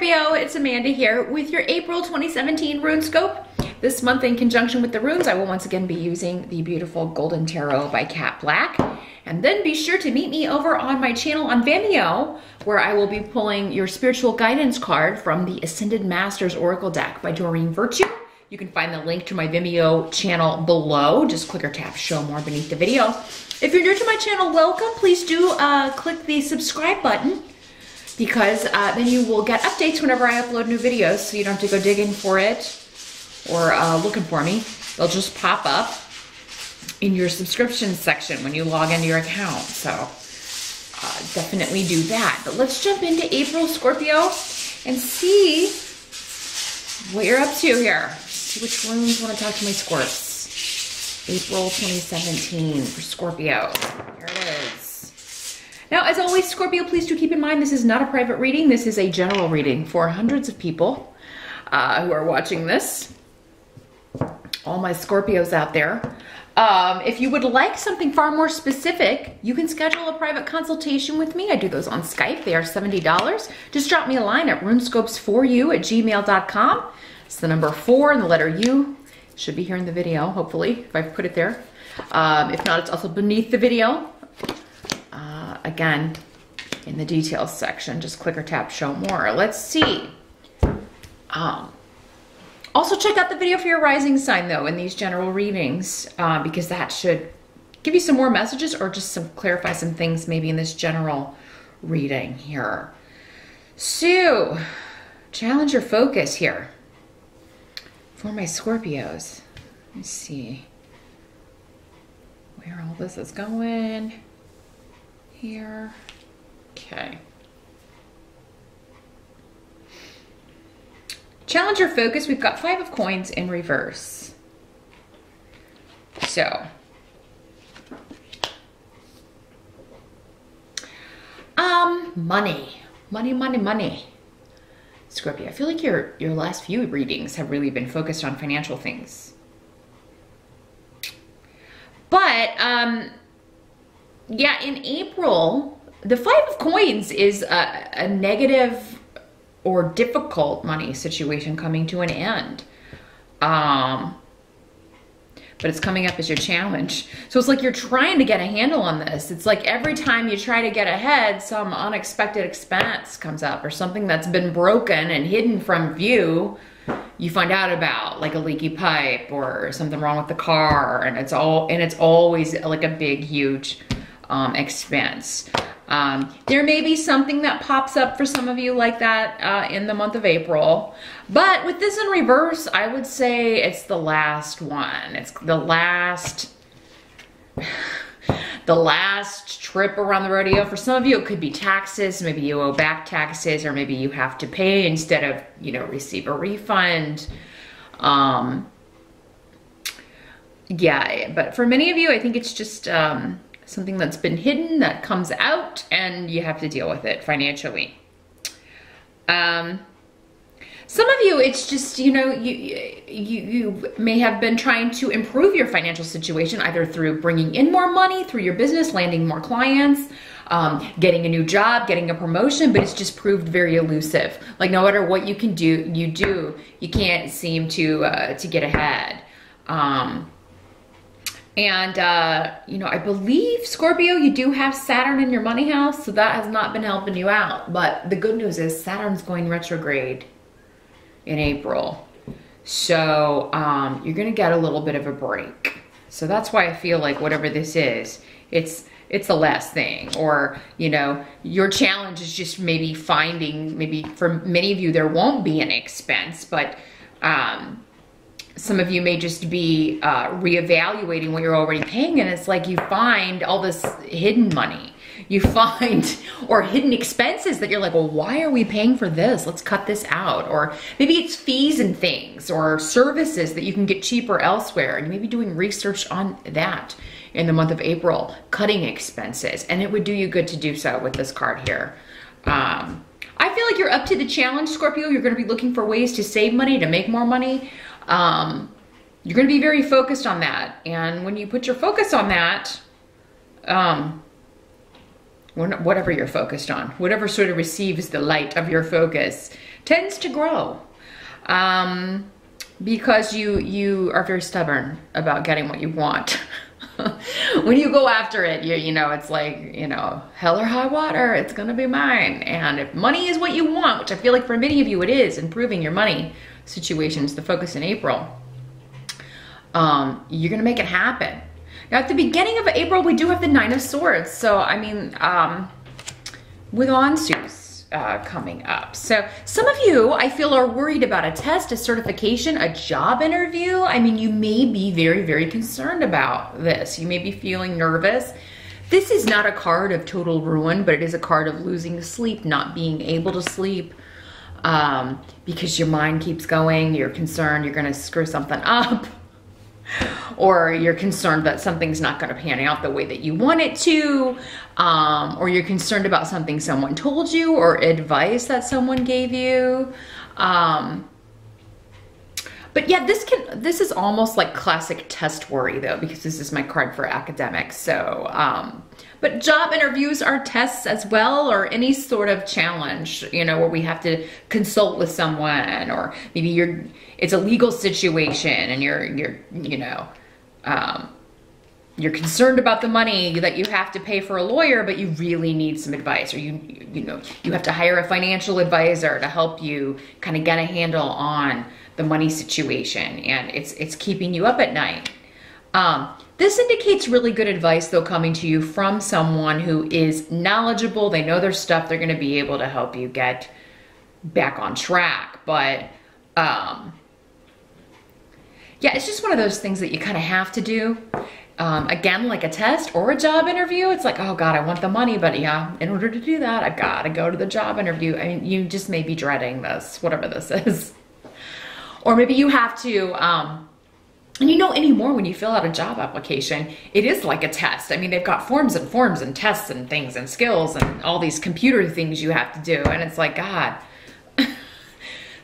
Scorpio, it's Amanda here with your April 2017 Runescope. This month, in conjunction with the runes, I will once again be using the beautiful Golden Tarot by Cat Black. And then be sure to meet me over on my channel on Vimeo, where I will be pulling your spiritual guidance card from the Ascended Masters Oracle deck by Doreen Virtue. You can find the link to my Vimeo channel below. Just click or tap show more beneath the video. If you're new to my channel, welcome. Please do click the subscribe button, because then you will get updates whenever I upload new videos, so you don't have to go digging for it or looking for me. They'll just pop up in your subscription section when you log into your account. So definitely do that. But let's jump into April, Scorpio, and see what you're up to here. See which runes want to talk to my Scorps. April 2017 for Scorpio. Here it is. Now, as always, Scorpio, please do keep in mind this is not a private reading. This is a general reading for hundreds of people who are watching this. All my Scorpios out there. If you would like something far more specific, you can schedule a private consultation with me. I do those on Skype. They are $70. Just drop me a line at runescopes4u@gmail.com. It's the number 4 and the letter U. It should be here in the video, hopefully, if I've put it there. If not, it's also beneath the video. Again, in the details section, just click or tap show more. Let's see. Also check out the video for your rising sign, though, in these general readings, because that should give you some more messages or just clarify some things maybe in this general reading here. So, challenge your focus here for my Scorpios. Let's see where all this is going here. Okay. Challenge your focus. We've got 5 of coins in reverse. So, money. Scorpio, I feel like your last few readings have really been focused on financial things. But, yeah, in April, the 5 of coins is a negative or difficult money situation coming to an end. But it's coming up as your challenge. So it's like you're trying to get a handle on this. It's like every time you try to get ahead, some unexpected expense comes up, or something that's been broken and hidden from view you find out about, like a leaky pipe or something wrong with the car, and it's always like a big, huge expense. There may be something that pops up for some of you like that in the month of April. But with this in reverse, I would say it's the last one. It's the last trip around the rodeo. For some of you, it could be taxes. Maybe you owe back taxes, or maybe you have to pay instead of, you know, receive a refund. Yeah, but for many of you, I think it's just something that's been hidden that comes out, and you have to deal with it financially. Some of you, it's just, you know, you may have been trying to improve your financial situation, either through bringing in more money through your business, landing more clients, getting a new job, getting a promotion, but it's just proved very elusive. Like, no matter what you can do, you can't seem to get ahead. You know, I believe, Scorpio, you do have Saturn in your money house, so that has not been helping you out. But the good news is Saturn's going retrograde in April. So you're going to get a little bit of a break. So that's why I feel like whatever this is, it's the last thing. Or, you know, your challenge is just maybe finding, maybe for many of you, there won't be an expense, but some of you may just be reevaluating what you're already paying, and it's like you find all this hidden money. You find, or hidden expenses that you're like, well, why are we paying for this? Let's cut this out. Or maybe it's fees and things, or services that you can get cheaper elsewhere, and you may be doing research on that in the month of April, cutting expenses, and it would do you good to do so with this card here. I feel like you're up to the challenge, Scorpio. You're going to be looking for ways to save money, to make more money. You're going to be very focused on that. And when you put your focus on that, whatever you're focused on, whatever sort of receives the light of your focus tends to grow. Because you are very stubborn about getting what you want. When you go after it, you know, it's like, you know, hell or high water, it's gonna be mine. And if money is what you want, which I feel like for many of you it is, improving your money situation is the focus in April, you're gonna make it happen. Now at the beginning of April, we do have the Nine of Swords. So, I mean, with Ansus coming up. So some of you, I feel, are worried about a test, a certification, a job interview. I mean, you may be very, very concerned about this. You may be feeling nervous. This is not a card of total ruin, but it is a card of losing sleep, not being able to sleep, because your mind keeps going. You're concerned you're gonna screw something up, or you're concerned that something's not going to pan out the way that you want it to, or you're concerned about something someone told you or advice that someone gave you. But yeah, this is almost like classic test worry though, because this is my card for academics. So, but job interviews are tests as well, or any sort of challenge, you know, where we have to consult with someone, or maybe it's a legal situation and you're you know, you're concerned about the money that you have to pay for a lawyer, but you really need some advice, or you know, you have to hire a financial advisor to help you kind of get a handle on the money situation, and it's keeping you up at night. This indicates really good advice though, coming to you from someone who is knowledgeable. They know their stuff. They're going to be able to help you get back on track. But yeah, it's just one of those things that you kind of have to do. Again, like a test or a job interview, it's like, oh God, I want the money, but yeah, in order to do that, I've got to go to the job interview. I mean, you just may be dreading this, whatever this is. Or maybe you have to, and you know anymore when you fill out a job application, it is like a test. I mean, they've got forms and tests and things and skills and all these computer things you have to do. And it's like, God,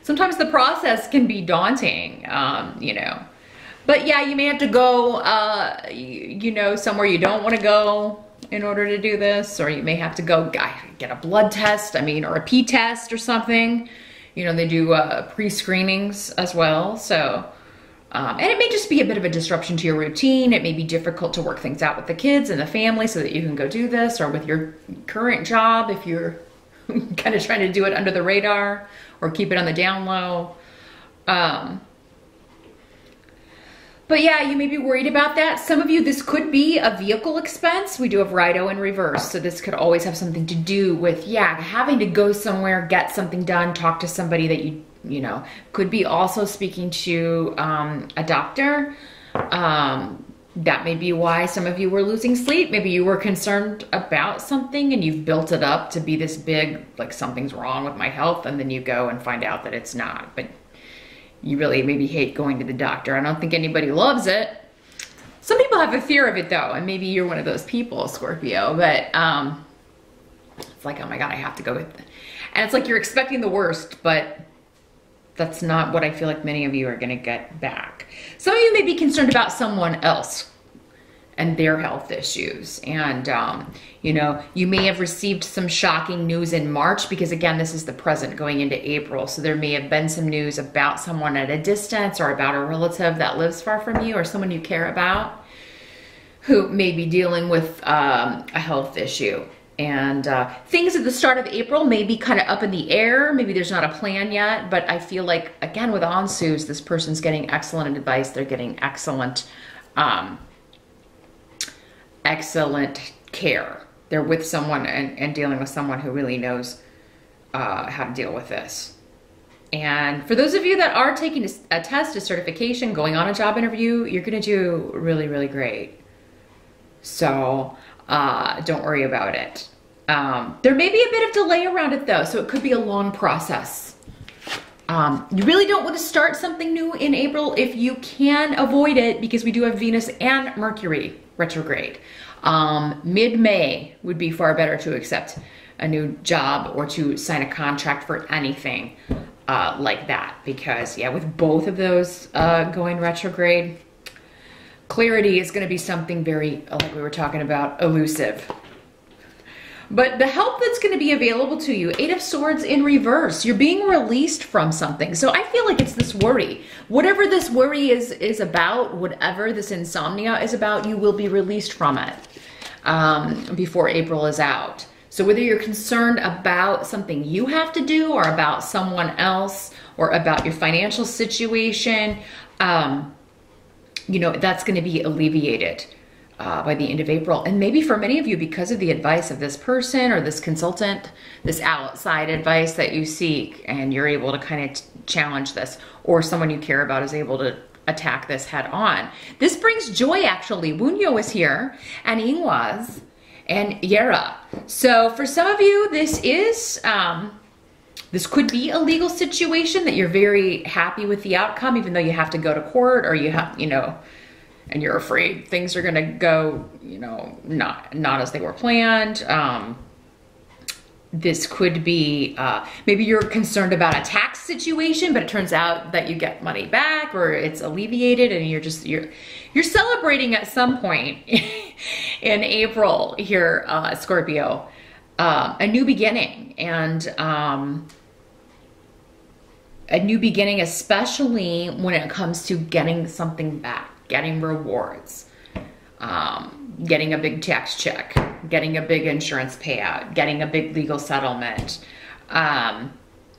sometimes the process can be daunting, you know. But yeah, you may have to go, you know, somewhere you don't want to go in order to do this, or you may have to go get a blood test, I mean, or a pee test or something. You know, they do pre-screenings as well. So, and it may just be a bit of a disruption to your routine. It may be difficult to work things out with the kids and the family so that you can go do this, or with your current job if you're kind of trying to do it under the radar or keep it on the down low. But yeah, you may be worried about that. Some of you, this could be a vehicle expense. We do have Righto in reverse. So this could always have something to do with, yeah, having to go somewhere, get something done, talk to somebody that you know, could be also speaking to a doctor. That may be why some of you were losing sleep. Maybe you were concerned about something and you've built it up to be this big, like something's wrong with my health. And then you go and find out that it's not. But you really maybe hate going to the doctor. I don't think anybody loves it. Some people have a fear of it though, and maybe you're one of those people, Scorpio, but it's like, oh my God, I have to go with it. And it's like you're expecting the worst, but that's not what I feel like many of you are gonna get back. Some of you may be concerned about someone else and their health issues. And, you know, you may have received some shocking news in March, because again, this is the present going into April. So there may have been some news about someone at a distance, or about a relative that lives far from you, or someone you care about who may be dealing with a health issue. And things at the start of April may be kind of up in the air. Maybe there's not a plan yet, but I feel like, again, with Ansus, this person's getting excellent advice. They're getting excellent care. They're with someone and dealing with someone who really knows how to deal with this. And for those of you that are taking a test, a certification, going on a job interview, you're going to do really, really great. So don't worry about it. There may be a bit of delay around it though, so it could be a long process. You really don't want to start something new in April if you can avoid it, because we do have Venus and Mercury retrograde. Mid-May would be far better to accept a new job or to sign a contract for anything like that, because yeah, with both of those going retrograde, clarity is going to be something very, like we were talking about, elusive. But the help that's going to be available to you, Eight of Swords in reverse, you're being released from something. So I feel like it's this worry. Whatever this worry is about, whatever this insomnia is about, you will be released from it before April is out. So whether you're concerned about something you have to do or about someone else or about your financial situation, you know, that's going to be alleviated by the end of April. And maybe for many of you, because of the advice of this person or this consultant, this outside advice that you seek, and you're able to kind of challenge this, or someone you care about is able to attack this head on. This brings joy, actually. Wunyo is here, and Ingwaz, and Yera. So for some of you, this is, this could be a legal situation that you're very happy with the outcome, even though you have to go to court, or you have, you know, and you're afraid things are gonna go, you know, not as they were planned. This could be, maybe you're concerned about a tax situation, but it turns out that you get money back or it's alleviated, and you're celebrating at some point in April here, Scorpio, a new beginning, and a new beginning, especially when it comes to getting something back, getting rewards, getting a big tax check, getting a big insurance payout, getting a big legal settlement,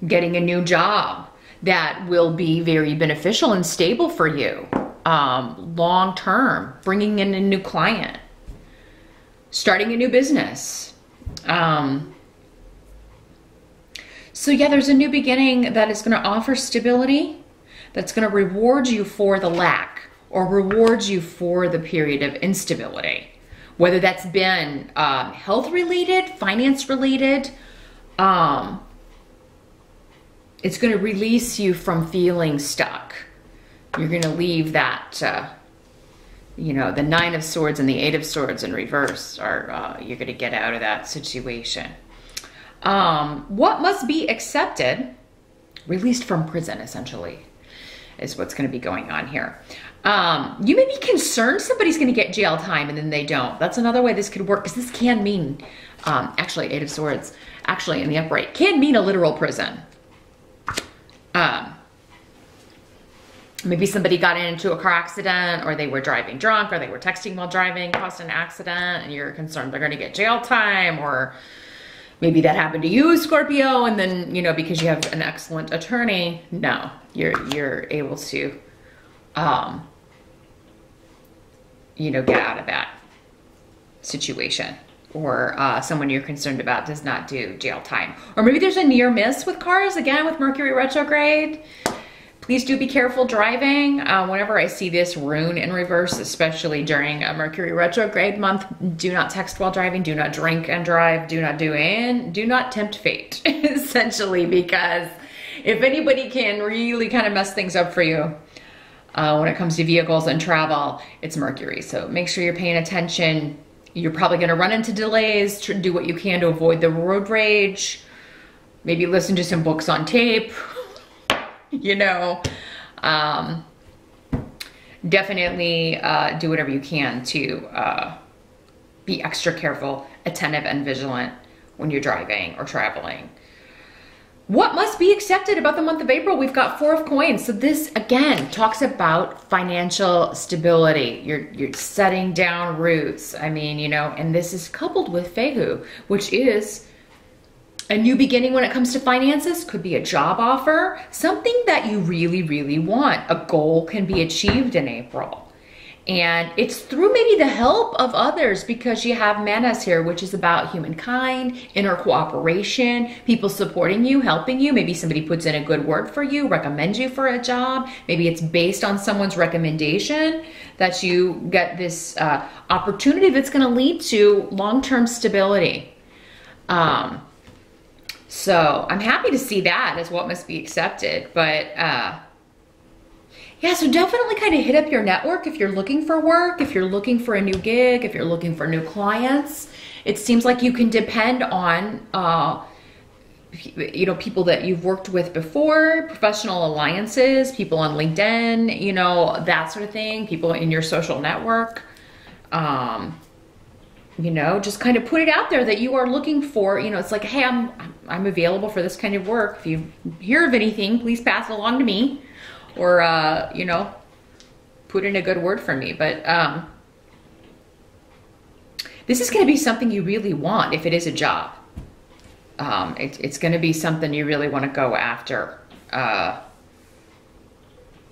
getting a new job that will be very beneficial and stable for you long term, bringing in a new client, starting a new business. So yeah, there's a new beginning that is going to offer stability, that's going to reward you for the lack, or reward you for the period of instability, whether that's been health related, finance related. It's going to release you from feeling stuck. You're going to leave that, you know, the Nine of Swords and the Eight of Swords in reverse, are you're going to get out of that situation. What must be accepted, released from prison, essentially, is what's going to be going on here. You may be concerned somebody's going to get jail time and then they don't. That's another way this could work, because this can mean, actually, Eight of Swords, actually in the upright, can mean a literal prison. Maybe somebody got into a car accident, or they were driving drunk, or they were texting while driving, caused an accident, and you're concerned they're going to get jail time, or maybe that happened to you, Scorpio, and then, you know, because you have an excellent attorney, no, you're able to, you know, get out of that situation, or someone you're concerned about does not do jail time. Or maybe there's a near miss with cars, again, with Mercury retrograde. Please do be careful driving. Whenever I see this rune in reverse, especially during a Mercury retrograde month, do not text while driving, do not drink and drive, do not tempt fate, essentially, because if anybody can really kind of mess things up for you when it comes to vehicles and travel, it's Mercury. So make sure you're paying attention. You're probably going to run into delays. Do what you can to avoid the road rage. Maybe listen to some books on tape. You know, definitely do whatever you can to be extra careful, attentive, and vigilant when you're driving or traveling. What must be accepted about the month of April? We've got Four of Coins. So this, again, talks about financial stability. You're setting down roots. I mean, you know, and this is coupled with Fehu, which is a new beginning when it comes to finances. Could be a job offer, something that you really, really want. A goal can be achieved in April. And it's through maybe the help of others, because you have Manas here, which is about humankind, inner cooperation, people supporting you, helping you. Maybe somebody puts in a good word for you, recommends you for a job. Maybe it's based on someone's recommendation that you get this opportunity that's going to lead to long-term stability. So I'm happy to see that as what must be accepted. But yeah, so definitely kind of hit up your network if you're looking for work, if you're looking for a new gig, if you're looking for new clients. It seems like you can depend on, you know, people that you've worked with before, professional alliances, people on LinkedIn, you know, that sort of thing, people in your social network. you know, just kind of put it out there that you are looking for, you know, it's like, hey, I'm available for this kind of work. If you hear of anything, please pass it along to me, or, you know, put in a good word for me. But this is going to be something you really want if it is a job. It's going to be something you really want to go after.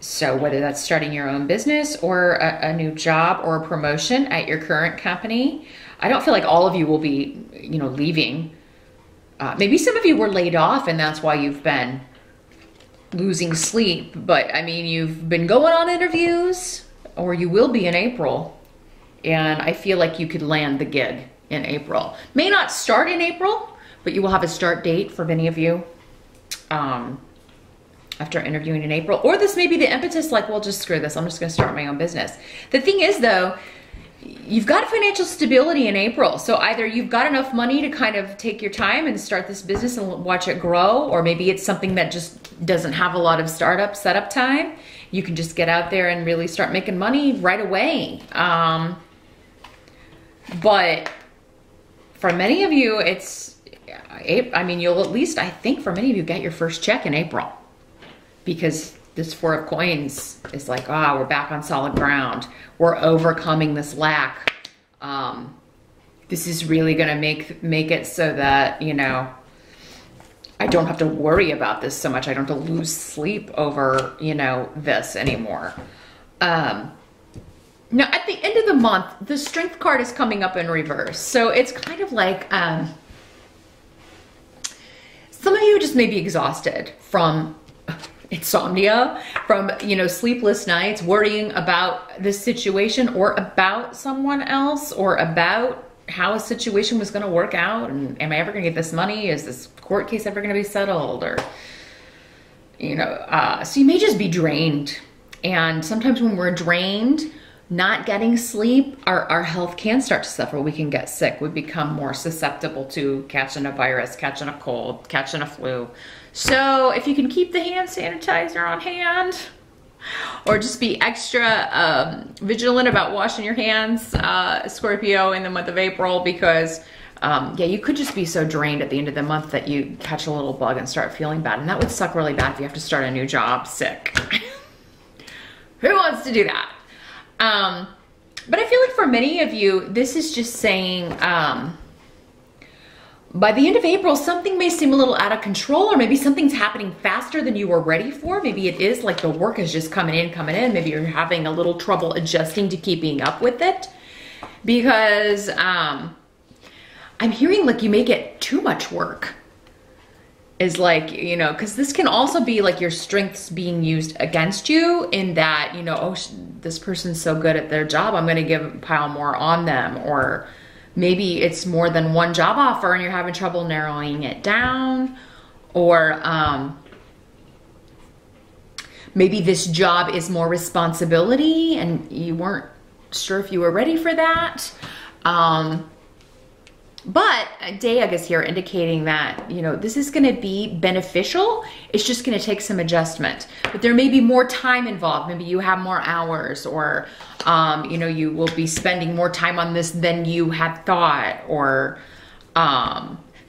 So whether that's starting your own business or a new job or a promotion at your current company, I don't feel like all of you will be, you know, leaving. Maybe some of you were laid off and that's why you've been losing sleep. But I mean, you've been going on interviews, or you will be in April. And I feel like you could land the gig in April. May not start in April, but you will have a start date for many of you. After interviewing in April. Or this may be the impetus, like, well, just screw this, I'm just gonna start my own business. The thing is though, you've got financial stability in April. So either you've got enough money to kind of take your time and start this business and watch it grow, or maybe it's something that just doesn't have a lot of startup setup time. You can just get out there and really start making money right away. But for many of you, I mean, you'll at least, I think for many of you, get your first check in April. Because this Four of Coins is like, we're back on solid ground. We're overcoming this lack. This is really gonna make it so that, you know, I don't have to worry about this so much. I don't have to lose sleep over, you know, this anymore. Now at the end of the month, the Strength card is coming up in reverse. So it's kind of like, some of you just may be exhausted from insomnia, from, you know, sleepless nights, worrying about this situation or about someone else, or about how a situation was going to work out, and am I ever going to get this money? Is this court case ever going to be settled? Or, you know, so you may just be drained. And sometimes when we're drained, not getting sleep, our health can start to suffer. We can get sick. We become more susceptible to catching a virus, catching a cold, catching a flu. So if you can keep the hand sanitizer on hand, or just be extra vigilant about washing your hands, Scorpio, in the month of April, because yeah, you could just be so drained at the end of the month that you catch a little bug and start feeling bad. And that would suck really bad if you have to start a new job sick. Who wants to do that? But I feel like for many of you, this is just saying, by the end of April, something may seem a little out of control, or maybe something's happening faster than you were ready for. Maybe it is like the work is just coming in. Maybe you're having a little trouble adjusting to keeping up with it, because I'm hearing like you may get too much work. Is like, you know, because this can also be like your strengths being used against you, in that, you know, oh, this person's so good at their job, I'm going to pile more on them. Or maybe it's more than one job offer and you're having trouble narrowing it down. Or maybe this job is more responsibility and you weren't sure if you were ready for that. But Dayag is here indicating that, you know, this is going to be beneficial. It's just going to take some adjustment. But there may be more time involved. Maybe you have more hours, or, you know, you will be spending more time on this than you had thought. Or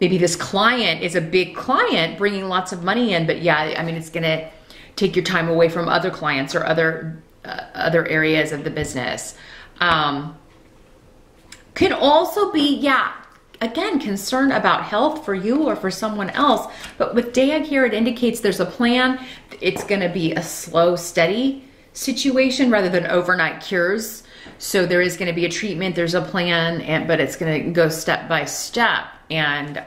maybe this client is a big client bringing lots of money in. But yeah, I mean, it's going to take your time away from other clients or other areas of the business. Can also be, yeah, again, concern about health for you or for someone else. But with Dayag here, it indicates there's a plan. It's going to be a slow, steady situation rather than overnight cures. So there is going to be a treatment, there's a plan, but it's going to go step by step. And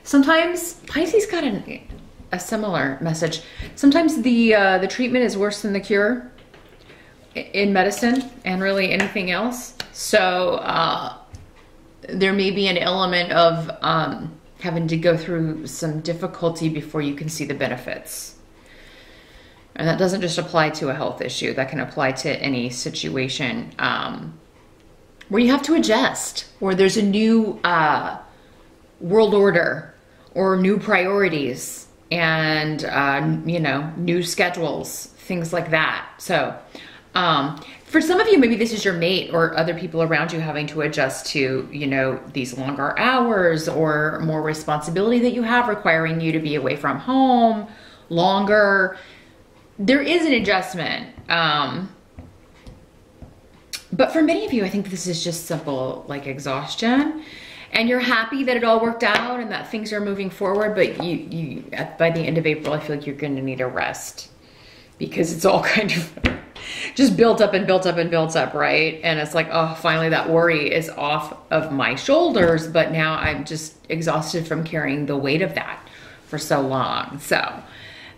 sometimes Pisces got a similar message. Sometimes the treatment is worse than the cure in medicine and really anything else. So there may be an element of having to go through some difficulty before you can see the benefits. And that doesn't just apply to a health issue. That can apply to any situation where you have to adjust, or there's a new world order or new priorities and, you know, new schedules, things like that. So For some of you, maybe this is your mate or other people around you having to adjust to, you know, these longer hours or more responsibility that you have requiring you to be away from home longer. There is an adjustment. But for many of you, I think this is just simple, like exhaustion. And you're happy that it all worked out and that things are moving forward, but by the end of April, I feel like you're gonna need a rest because it's all kind of just built up and built up and built up, right? And it's like, oh, finally that worry is off of my shoulders, but now I'm just exhausted from carrying the weight of that for so long. So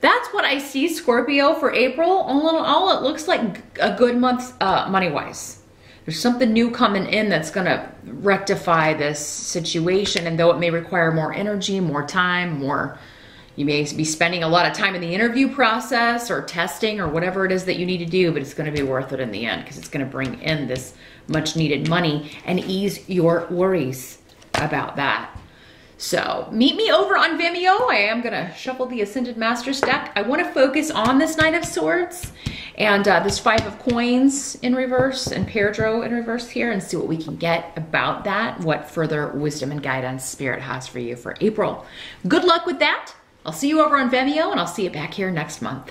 that's what I see, Scorpio, for April. All it looks like a good month money-wise. There's something new coming in that's gonna rectify this situation, and though it may require more energy, more time, you may be spending a lot of time in the interview process or testing or whatever it is that you need to do, but it's gonna be worth it in the end because it's gonna bring in this much needed money and ease your worries about that. So meet me over on Vimeo. I am gonna shuffle the Ascended Masters deck. I wanna focus on this Knight of Swords and this Five of Coins in reverse and Perdreau in reverse here and see what we can get about that, what further wisdom and guidance Spirit has for you for April. Good luck with that. I'll see you over on Vimeo and I'll see you back here next month.